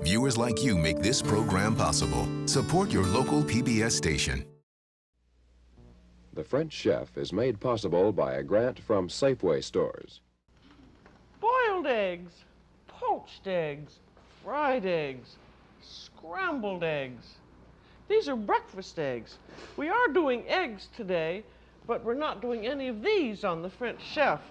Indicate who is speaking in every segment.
Speaker 1: Viewers like you make this program possible. Support your local PBS station.
Speaker 2: The French Chef is made possible by a grant from Safeway stores.
Speaker 3: Boiled eggs, poached eggs, fried eggs, scrambled eggs. These are breakfast eggs. We are doing eggs today, but we're not doing any of these on the French Chef.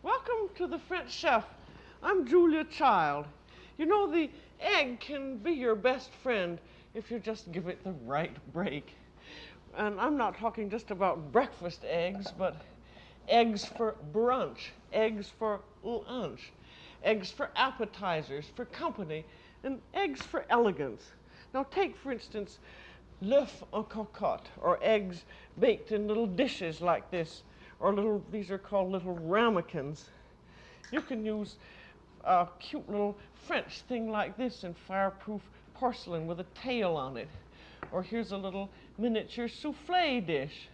Speaker 3: Welcome to the French Chef. I'm Julia Child. You know, the egg can be your best friend if you just give it the right break. And I'm not talking just about breakfast eggs, but eggs for brunch, eggs for lunch, eggs for appetizers, for company, and eggs for elegance. Now take, for instance, l'œuf en cocotte, or eggs baked in little dishes like this, or these are called little ramekins. You can use a cute little French thing like this in fireproof porcelain with a tail on it. Or here's a little miniature souffle dish.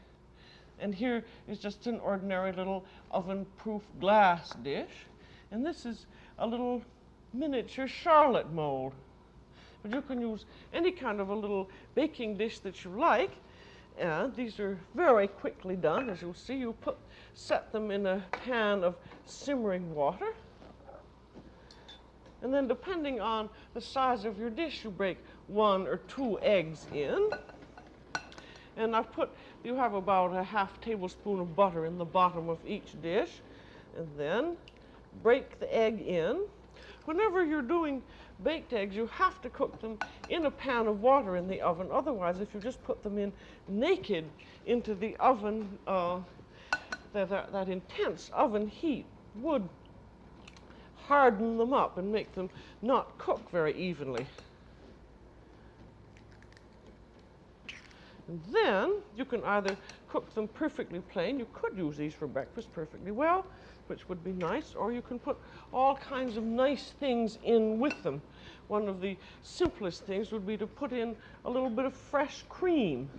Speaker 3: And here is just an ordinary little oven-proof glass dish. And this is a little miniature charlotte mold. But you can use any kind of a little baking dish that you like. And these are very quickly done. As you'll see, you set them in a pan of simmering water. And then depending on the size of your dish, you break 1 or 2 eggs in. And you have about a half tablespoon of butter in the bottom of each dish. And then break the egg in. Whenever you're doing baked eggs, you have to cook them in a pan of water in the oven. Otherwise, if you just put them in naked into the oven, that intense oven heat would harden them up and make them not cook very evenly. And then you can either cook them perfectly plain. You could use these for breakfast perfectly well, which would be nice, or you can put all kinds of nice things in with them. One of the simplest things would be to put in a little bit of fresh cream.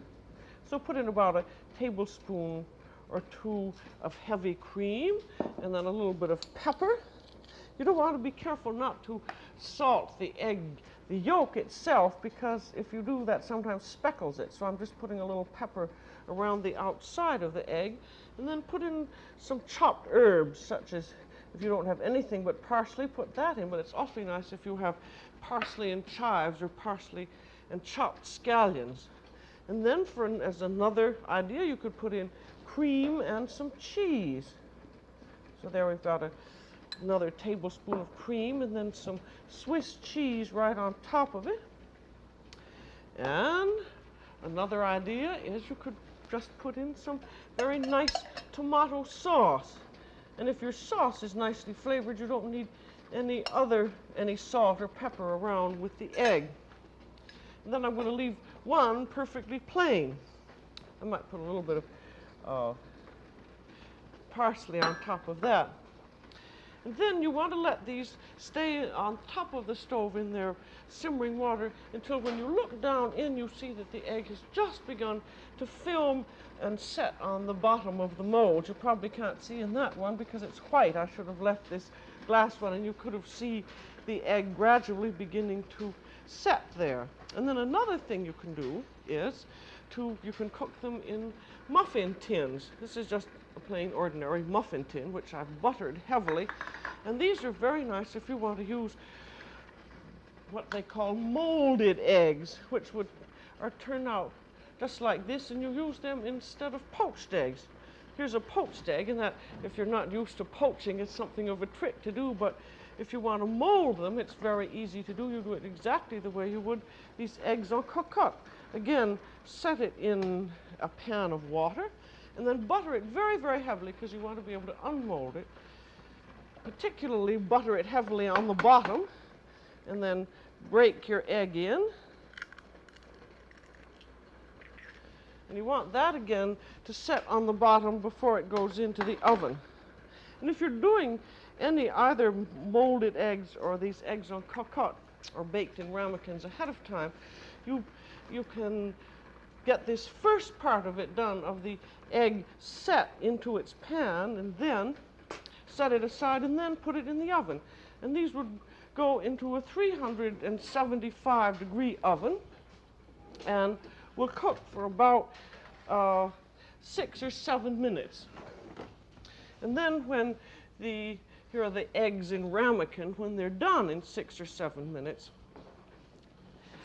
Speaker 3: So put in about a tablespoon or 2 of heavy cream, and then a little bit of pepper. You don't want to be careful not to salt the egg, the yolk itself, because if you do, that sometimes speckles it. So I'm just putting a little pepper around the outside of the egg, and then put in some chopped herbs, such as, if you don't have anything but parsley, put that in, but it's awfully nice if you have parsley and chives, or parsley and chopped scallions. And then as another idea, you could put in cream and some cheese. So there we've got another tablespoon of cream, and then some Swiss cheese right on top of it. And another idea is you could just put in some very nice tomato sauce. And if your sauce is nicely flavored, you don't need any salt or pepper around with the egg. And then I'm going to leave one perfectly plain. I might put a little bit of parsley on top of that. And then you want to let these stay on top of the stove in their simmering water until when you look down in, you see that the egg has just begun to film and set on the bottom of the mold. You probably can't see in that one because it's white. I should have left this glass one, and you could have seen the egg gradually beginning to set there. And then another thing you can do is you can cook them in muffin tins. This is just a plain ordinary muffin tin, which I've buttered heavily. And these are very nice if you want to use what they call molded eggs, which turn out just like this, and you use them instead of poached eggs. Here's a poached egg, and that, if you're not used to poaching, it's something of a trick to do, but if you want to mold them, it's very easy to do. You do it exactly the way you would these eggs en cocotte. Again, set it in a pan of water, and then butter it very, very heavily, because you want to be able to unmold it. Particularly butter it heavily on the bottom, and then break your egg in. And you want that again to set on the bottom before it goes into the oven. And if you're doing either molded eggs or these eggs en cocotte or baked in ramekins ahead of time, you can get this first part of it done, of the egg set into its pan, and then set it aside and then put it in the oven. And these would go into a 375-degree oven and will cook for about 6 or 7 minutes. And then when here are the eggs in ramekin, when they're done in 6 or 7 minutes,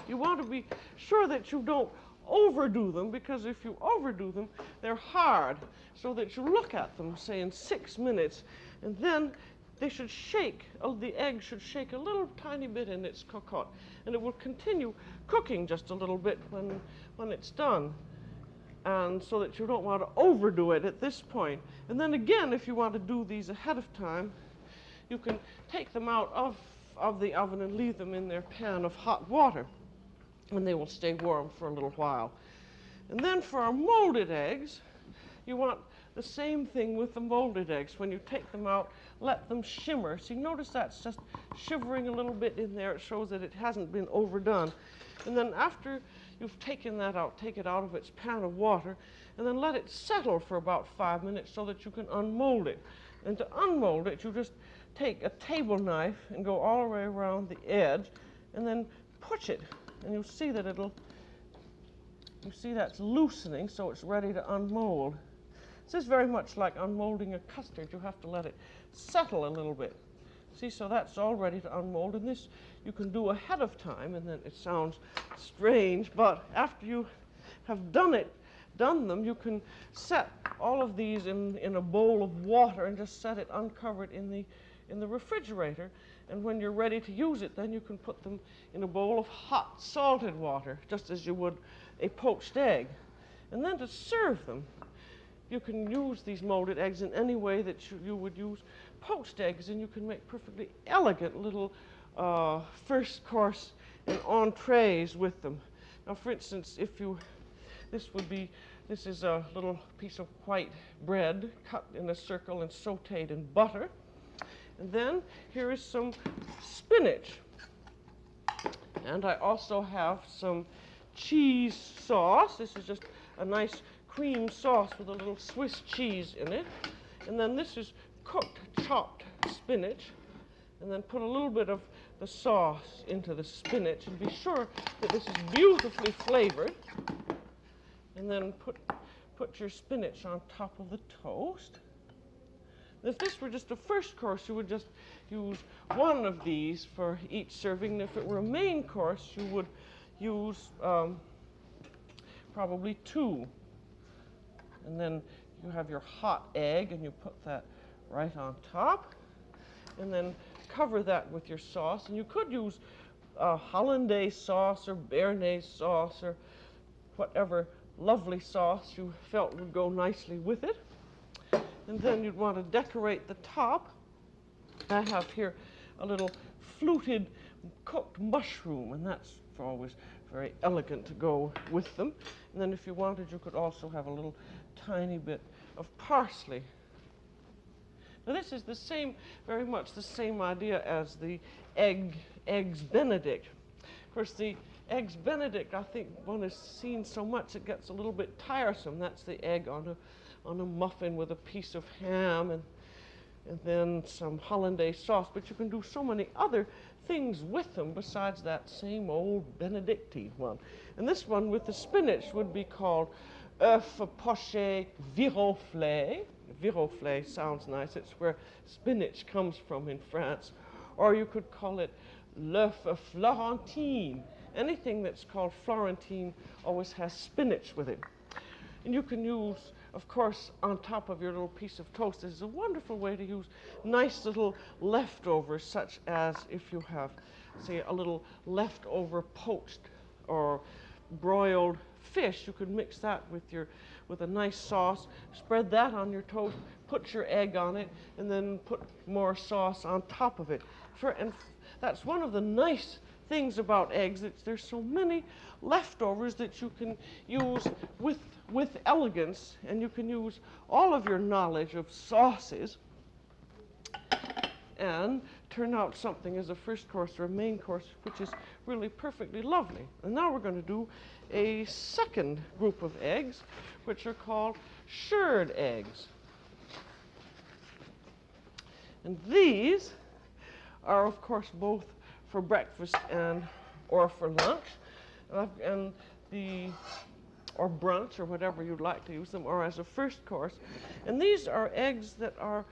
Speaker 3: you want to be sure that you don't overdo them, because if you overdo them, they're hard, so that you look at them, say, in 6 minutes, and then they should shake. The egg should shake a little tiny bit in its cocotte, and it will continue cooking just a little bit when it's done. And so that you don't want to overdo it at this point. And then again, if you want to do these ahead of time, you can take them out of the oven and leave them in their pan of hot water, and they will stay warm for a little while. And then for our molded eggs, you want the same thing with the molded eggs. When you take them out, let them shimmer. So you notice that's just shivering a little bit in there. It shows that it hasn't been overdone. And then after you've taken that out, take it out of its pan of water, and then let it settle for about 5 minutes so that you can unmold it. And to unmold it, you just take a table knife and go all the way around the edge, and then push it. And you'll see that you see that's loosening, so it's ready to unmold. This is very much like unmolding a custard. You have to let it settle a little bit. See, so that's all ready to unmold, and this you can do ahead of time, and then it sounds strange, but after you have done them, you can set all of these in a bowl of water and just set it uncovered in the refrigerator. And when you're ready to use it, then you can put them in a bowl of hot salted water, just as you would a poached egg. And then to serve them, you can use these molded eggs in any way that you would use poached eggs, and you can make perfectly elegant little first course and entrees with them. Now, for instance, this is a little piece of white bread cut in a circle and sauteed in butter. And then here is some spinach. And I also have some cheese sauce. This is just a nice cream sauce with a little Swiss cheese in it. And then this is cooked, chopped spinach. And then put a little bit of the sauce into the spinach, and be sure that this is beautifully flavored. And then put your spinach on top of the toast. If this were just a first course, you would just use one of these for each serving. And if it were a main course, you would use probably 2. And then you have your hot egg, and you put that right on top. And then cover that with your sauce. And you could use hollandaise sauce or béarnaise sauce or whatever lovely sauce you felt would go nicely with it. And then you'd want to decorate the top. I have here a little fluted cooked mushroom, and that's always very elegant to go with them. And then if you wanted, you could also have a little tiny bit of parsley. Now this is very much the same idea as the eggs Benedict. Of course, the eggs Benedict, I think one has seen so much it gets a little bit tiresome. That's the egg on a muffin with a piece of ham and then some hollandaise sauce. But you can do so many other things with them besides that same old Benedictine one. And this one with the spinach would be called œuf poché viroflé. Viroflé sounds nice. It's where spinach comes from in France. Or you could call it l'œuf florentine. Anything that's called Florentine always has spinach with it. And you can use, of course, on top of your little piece of toast, this is a wonderful way to use nice little leftovers, such as if you have, say, a little leftover poached or broiled fish. You could mix that with a nice sauce, spread that on your toast, put your egg on it, and then put more sauce on top of it. And that's one of the nice things about eggs, that there's so many leftovers that you can use with elegance, and you can use all of your knowledge of sauces and turn out something as a first course or a main course, which is really perfectly lovely. And now we're going to do a second group of eggs, which are called shirred eggs. And these are, of course, both for breakfast and or for lunch, or brunch, or whatever you'd like to use them, or as a first course. And these are eggs that are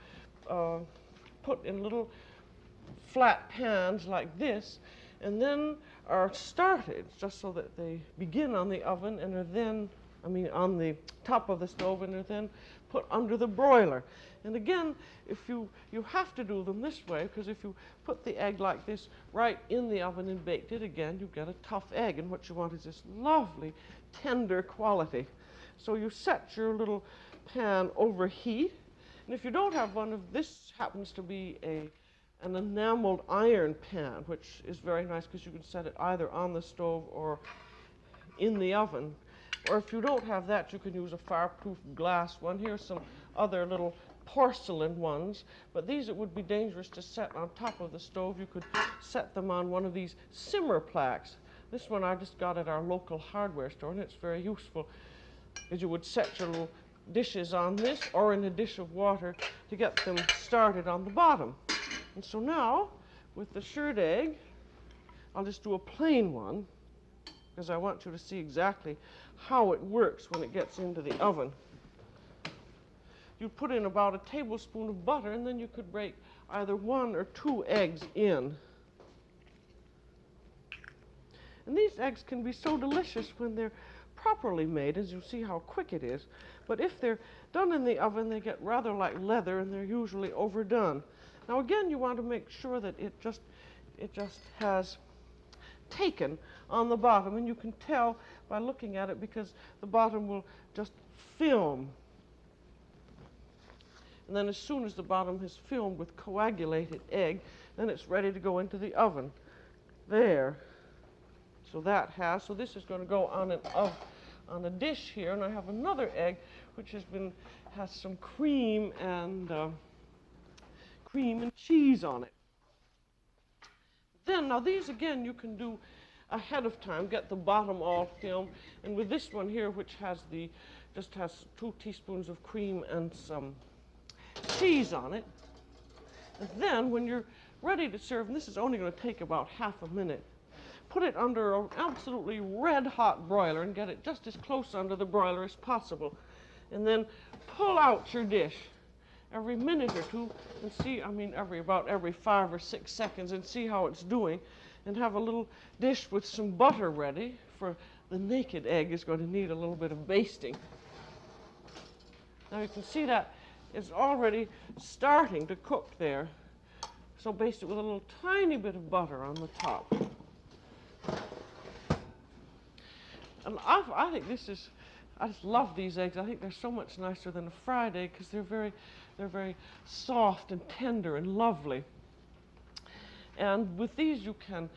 Speaker 3: put in little flat pans like this, and then are started just so that they begin on the oven and are then, on the top of the stove, and are then put under the broiler. And again, if you have to do them this way, because if you put the egg like this right in the oven and baked it, again, you get a tough egg, and what you want is this lovely, tender quality. So you set your little pan over heat, and if you don't have one of this, happens to be an enameled iron pan, which is very nice because you can set it either on the stove or in the oven. Or if you don't have that, you can use a fireproof glass one. Here's some other little porcelain ones, but these it would be dangerous to set on top of the stove. You could set them on one of these simmer plaques. This one I just got at our local hardware store, and it's very useful, because you would set your little dishes on this or in a dish of water to get them started on the bottom. And so now, with the shirred egg, I'll just do a plain one, because I want you to see exactly how it works when it gets into the oven. You put in about a tablespoon of butter, and then you could break either 1 or 2 eggs in. And these eggs can be so delicious when they're properly made, as you see how quick it is. But if they're done in the oven, they get rather like leather, and they're usually overdone. Now again, you want to make sure that it just has taken on the bottom, and you can tell by looking at it, because the bottom will just film. And then as soon as the bottom has filmed with coagulated egg, then it's ready to go into the oven. There. So this is going to go on a dish here, and I have another egg which has some cream and cheese on it. Then, now these again you can do ahead of time, get the bottom all filmed, and with this one here, which just has 2 teaspoons of cream and some cheese on it. And then when you're ready to serve, and this is only going to take about half a minute, put it under an absolutely red hot broiler and get it just as close under the broiler as possible. And then pull out your dish every minute or two and see, every 5 or 6 seconds, and see how it's doing. And have a little dish with some butter ready, for the naked egg is going to need a little bit of basting. Now you can see that it's already starting to cook there. So baste it with a little tiny bit of butter on the top. And I think I just love these eggs. I think they're so much nicer than a fried egg, because they're very soft and tender and lovely. And with these you can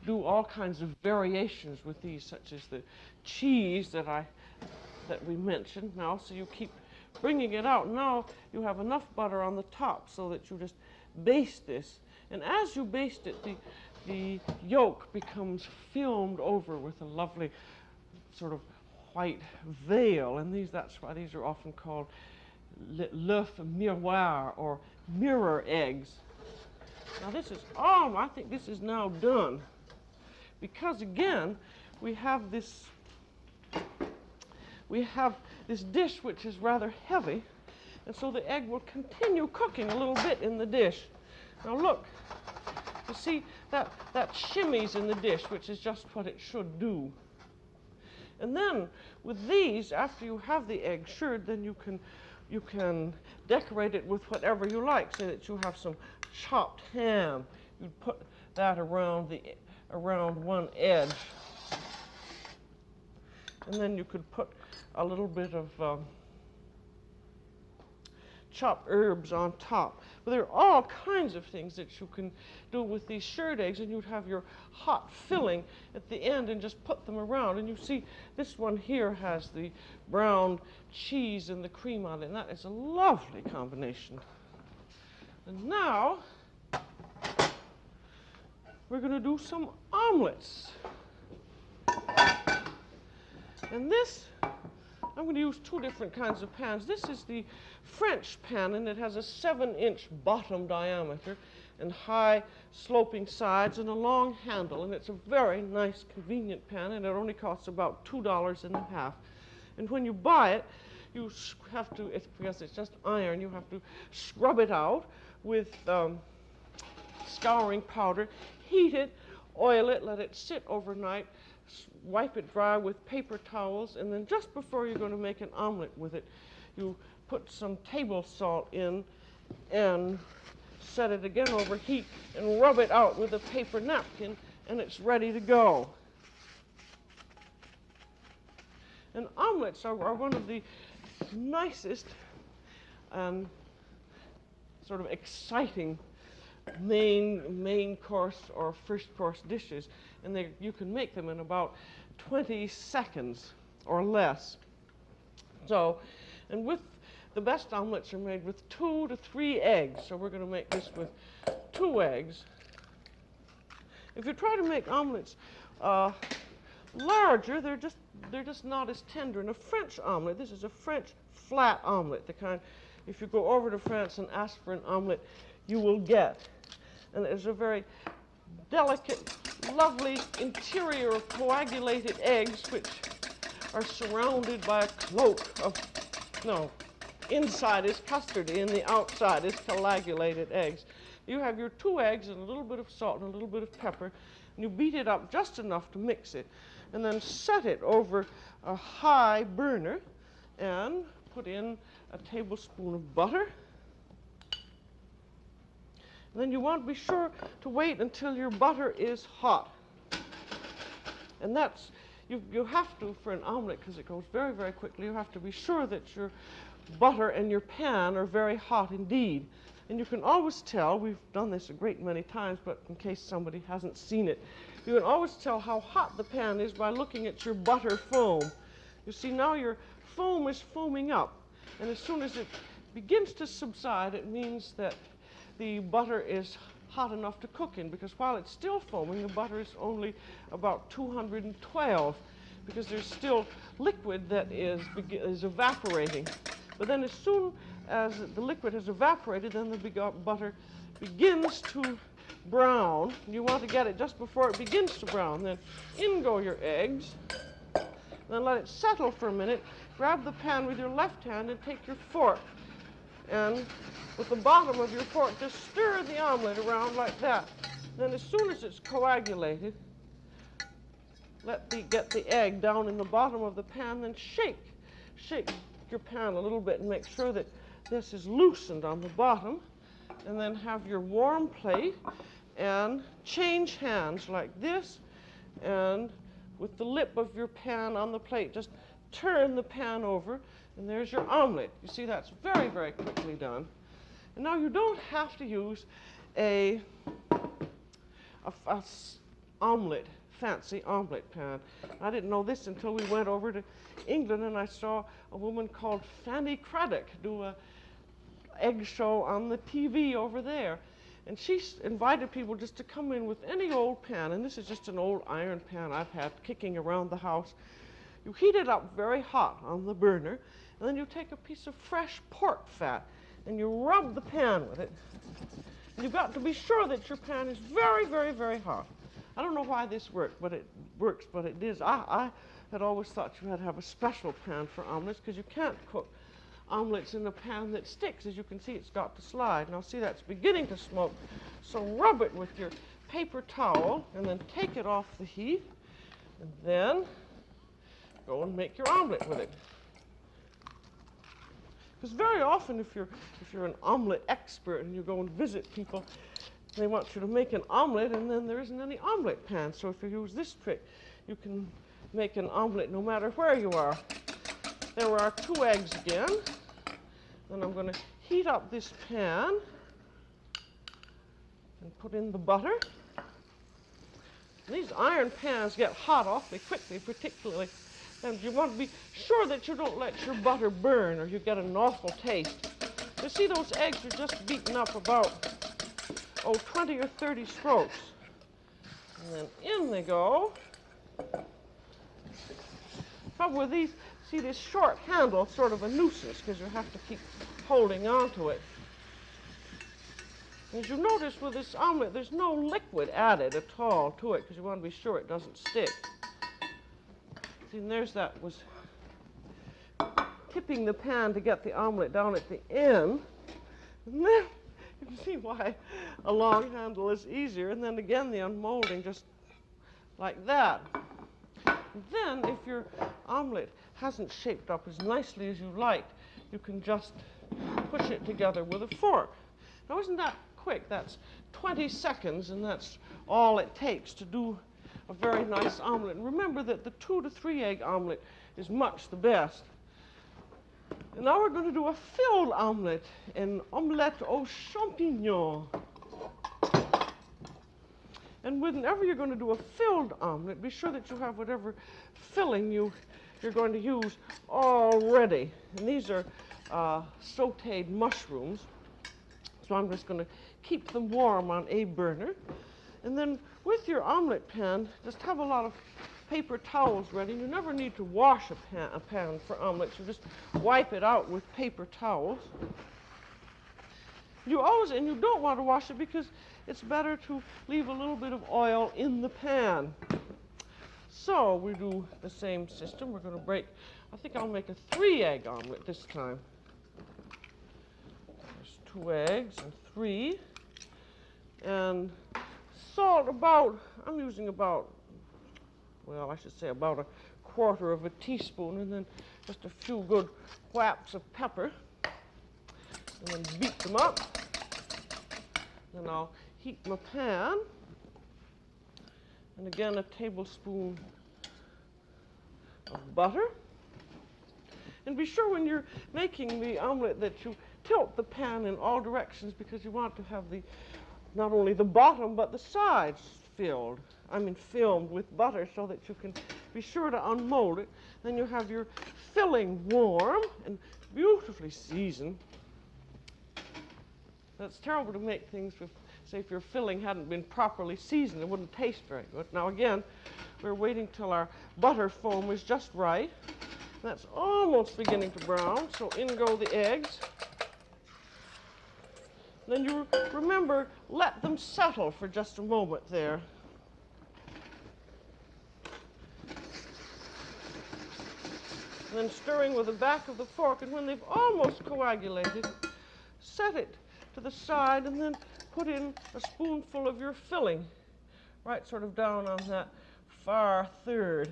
Speaker 3: do all kinds of variations with these, such as the cheese that we mentioned. Now, so you keep bringing it out. Now you have enough butter on the top so that you just baste this. And as you baste it, the yolk becomes filmed over with a lovely sort of white veil. And that's why these are often called l'œuf miroir, or mirror eggs. Now this is I think this is now done, because again we have this dish which is rather heavy, and so the egg will continue cooking a little bit in the dish. Now look, you see that shimmies in the dish, which is just what it should do. And then with these, after you have the egg shirred, then you can decorate it with whatever you like. Say that you have some chopped ham. You'd put that around one edge, and then you could put a little bit of chopped herbs on top. But there are all kinds of things that you can do with these shirred eggs, and you'd have your hot filling at the end and just put them around. And you see this one here has the brown cheese and the cream on it, and that is a lovely combination. And now we're going to do some omelets. And this, I'm going to use two different kinds of pans. This is the French pan, and it has a 7-inch bottom diameter and high sloping sides and a long handle, and it's a very nice, convenient pan, and it only costs about $2.50. And when you buy it, you have to, because it's just iron, you have to scrub it out with scouring powder, heat it, oil it, let it sit overnight, wipe it dry with paper towels, and then just before you're going to make an omelet with it, you put some table salt in and set it again over heat and rub it out with a paper napkin, and it's ready to go. And omelets are one of the nicest and sort of exciting main course or first course dishes, and you can make them in about 20 seconds or less. So, and with the best omelets are made with 2 to 3 eggs. So we're going to make this with 2 eggs. If you try to make omelets larger, they're just not as tender. In a French omelet, this is a French flat omelet, the kind, if you go over to France and ask for an omelet, you will get. And there's a very delicate, lovely interior of coagulated eggs, which are surrounded by a cloak of, no, inside is custardy and the outside is coagulated eggs. You have your 2 eggs and a little bit of salt and a little bit of pepper, and you beat it up just enough to mix it, and then set it over a high burner and put in a tablespoon of butter. And then you want to be sure to wait until your butter is hot. And that's, you have to, for an omelet, because it goes very, very quickly, you have to be sure that your butter and your pan are very hot indeed. And you can always tell, we've done this a great many times, but in case somebody hasn't seen it, you can always tell how hot the pan is by looking at your butter foam. You see, now your foam is foaming up, and as soon as it begins to subside, it means that the butter is hot enough to cook in, because while it's still foaming, the butter is only about 212, because there's still liquid that is evaporating. But then as soon as the liquid has evaporated, then the butter begins to brown. You want to get it just before it begins to brown. Then in go your eggs. Then let it settle for a minute. Grab the pan with your left hand and take your fork. And with the bottom of your fork, just stir the omelet around like that. Then as soon as it's coagulated, get the egg down in the bottom of the pan, then shake your pan a little bit and make sure that this is loosened on the bottom. And then have your warm plate and change hands like this, and with the lip of your pan on the plate, just turn the pan over, and there's your omelet. You see, that's very, very quickly done. And now you don't have to use a fancy omelet pan. I didn't know this until we went over to England, and I saw a woman called Fanny Craddock do a egg show on the TV over there. And she invited people just to come in with any old pan, and this is just an old iron pan I've had kicking around the house. You heat it up very hot on the burner, and then you take a piece of fresh pork fat and you rub the pan with it. And you've got to be sure that your pan is very, very, very hot. I don't know why this works, but it is. I had always thought you had to have a special pan for omelets, because you can't cook omelets in a pan that sticks. As you can see, it's got to slide. Now see, that's beginning to smoke. So rub it with your paper towel and then take it off the heat, and then go and make your omelet with it. Because very often, if you're an omelet expert and you go and visit people, they want you to make an omelet, and then there isn't any omelet pan. So if you use this trick, you can make an omelet no matter where you are. There are 2 eggs again. Then I'm going to heat up this pan and put in the butter. These iron pans get hot awfully quickly, particularly. And you want to be sure that you don't let your butter burn, or you get an awful taste. You see, those eggs are just beaten up about 20 or 30 strokes. And then in they go. Trouble with these, see this short handle, sort of a nuisance because you have to keep holding on to it. As you notice with this omelet, there's no liquid added at all to it because you want to be sure it doesn't stick. See, and there's that was tipping the pan to get the omelet down at the end. And then you can see why a long handle is easier. And then again, the unmolding just like that. And then if your omelet hasn't shaped up as nicely as you liked, you can just push it together with a fork. Now, isn't that quick? That's 20 seconds, and that's all it takes to do a very nice omelet. And remember that the 2 to 3 egg omelet is much the best. And now we're going to do a filled omelet, an omelette aux champignons. And whenever you're going to do a filled omelet, be sure that you have whatever filling you're going to use already. And these are sauteed mushrooms. So I'm just going to keep them warm on a burner. And then with your omelet pan, just have a lot of paper towels ready. You never need to wash a pan for omelets. You just wipe it out with paper towels. You don't want to wash it because it's better to leave a little bit of oil in the pan. So we do the same system. We're going to break, I think I'll make a 3-egg omelet this time. There's 2 eggs and 3. And salt I'm using about, well, I should say about a 1/4 of a teaspoon, and then just a few good whaps of pepper. And then beat them up. Then I'll heat my pan. And again, a tablespoon of butter. And be sure when you're making the omelet that you tilt the pan in all directions because you want to have not only the bottom but the sides filmed with butter so that you can be sure to unmold it. Then you have your filling warm and beautifully seasoned. It's terrible to make things with, say, if your filling hadn't been properly seasoned, it wouldn't taste very good. Now again, we're waiting till our butter foam is just right. That's almost beginning to brown, so in go the eggs. Then you remember, let them settle for just a moment there. And then stirring with the back of the fork, and when they've almost coagulated, set it to the side and then put in a spoonful of your filling, right sort of down on that far third.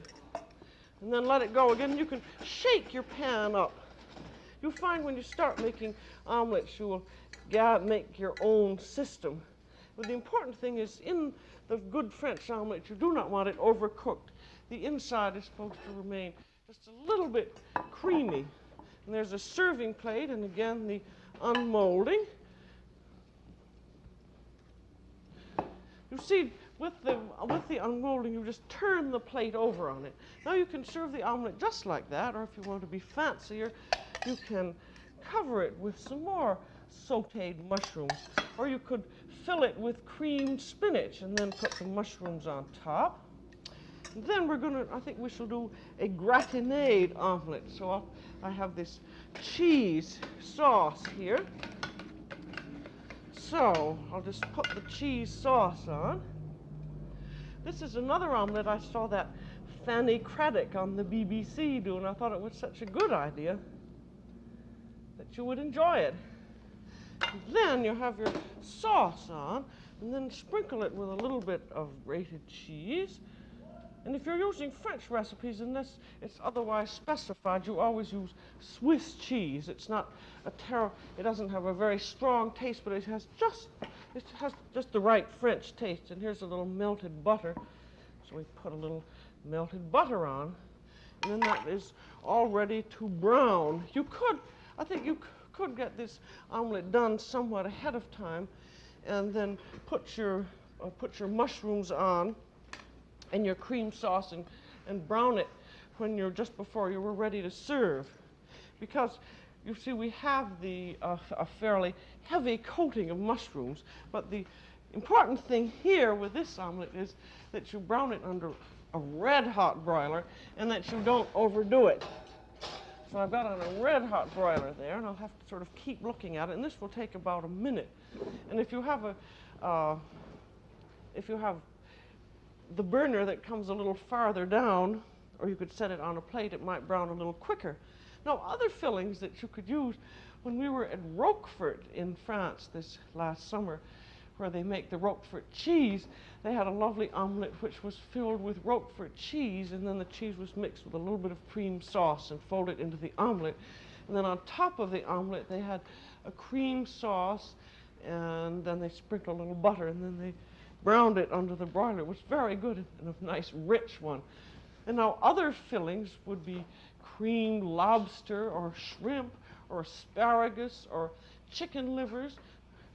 Speaker 3: And then let it go again. You can shake your pan up. You'll find when you start making omelets, you will make your own system. But the important thing is in the good French omelet, you do not want it overcooked. The inside is supposed to remain just a little bit creamy. And there's a serving plate, and again the unmolding. You see, with the unmolding, you just turn the plate over on it. Now you can serve the omelet just like that, or if you want to be fancier, you can cover it with some more sauteed mushrooms. Or you could fill it with creamed spinach and then put the mushrooms on top. And then I think we shall do a gratinade omelet. So I have this cheese sauce here. So I'll just put the cheese sauce on. This is another omelet I saw that Fanny Craddock on the BBC do, and I thought it was such a good idea that you would enjoy it. And then you have your sauce on, and then sprinkle it with a little bit of grated cheese. And if you're using French recipes, unless it's otherwise specified, you always use Swiss cheese. It doesn't have a very strong taste, but it has just the right French taste. And here's a little melted butter. So we put a little melted butter on, and then that is all ready to brown. I think you could get this omelet done somewhat ahead of time, and then put your mushrooms on and your cream sauce and brown it just before you were ready to serve. Because you see we have a fairly heavy coating of mushrooms, but important thing here with this omelet is that you brown it under a red-hot broiler and that you don't overdo it. So I've got on a red-hot broiler there, and I'll have to sort of keep looking at it, and this will take about a minute. And if you have the burner that comes a little farther down, or you could set it on a plate, it might brown a little quicker. Now, other fillings that you could use, when we were at Roquefort in France this last summer, where they make the Roquefort cheese, they had a lovely omelette which was filled with Roquefort cheese, and then the cheese was mixed with a little bit of cream sauce and folded into the omelette. And then on top of the omelette, they had a cream sauce, and then they sprinkled a little butter, and then they browned it under the broiler. It was very good and a nice rich one. And now other fillings would be creamed lobster or shrimp or asparagus or chicken livers.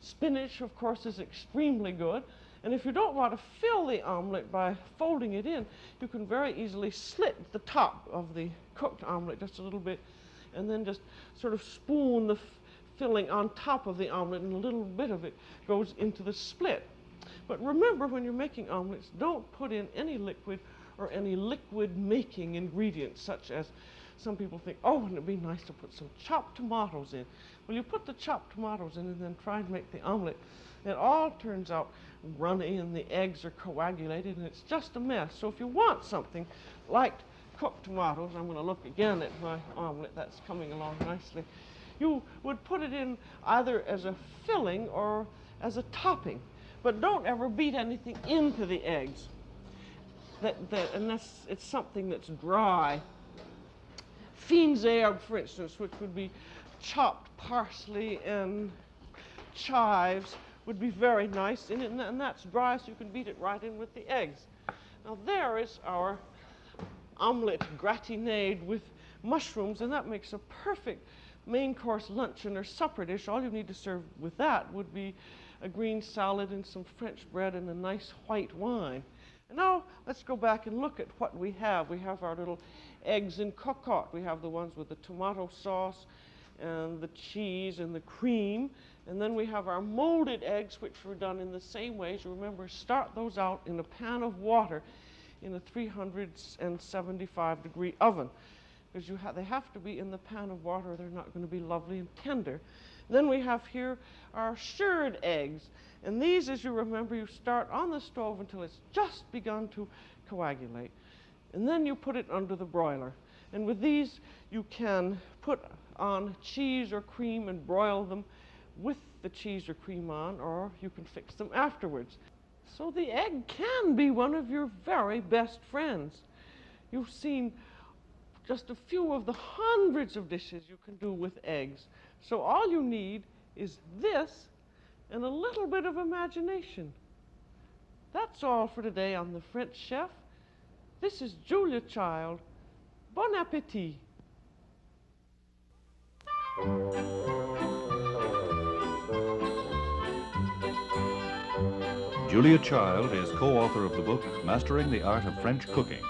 Speaker 3: Spinach, of course, is extremely good. And if you don't want to fill the omelet by folding it in, you can very easily slit the top of the cooked omelet just a little bit and then just sort of spoon the filling on top of the omelet, and a little bit of it goes into the split. But remember, when you're making omelets, don't put in any liquid or any liquid-making ingredients, such as some people think, oh, wouldn't it be nice to put some chopped tomatoes in? Well, you put the chopped tomatoes in and then try and make the omelet. It all turns out runny, and the eggs are coagulated, and it's just a mess. So if you want something like cooked tomatoes, I'm going to look again at my omelet. That's coming along nicely. You would put it in either as a filling or as a topping. But don't ever beat anything into the eggs, unless it's something that's dry. Fines herbes, for instance, which would be chopped parsley and chives, would be very nice in it, and that's dry, so you can beat it right in with the eggs. Now there is our omelette gratinade with mushrooms, and that makes a perfect main course luncheon or supper dish. All you need to serve with that would be a green salad and some French bread and a nice white wine. And now let's go back and look at what we have. We have our little eggs in cocotte. We have the ones with the tomato sauce and the cheese and the cream. And then we have our molded eggs, which were done in the same way. As you remember, start those out in a pan of water in a 375-degree oven, because they have to be in the pan of water or they're not going to be lovely and tender. Then we have here our shirred eggs. And these, as you remember, you start on the stove until it's just begun to coagulate. And then you put it under the broiler. And with these, you can put on cheese or cream and broil them with the cheese or cream on, or you can fix them afterwards. So the egg can be one of your very best friends. You've seen just a few of the hundreds of dishes you can do with eggs. So all you need is this and a little bit of imagination. That's all for today on The French Chef. This is Julia Child. Bon appétit.
Speaker 4: Julia Child is co-author of the book Mastering the Art of French Cooking.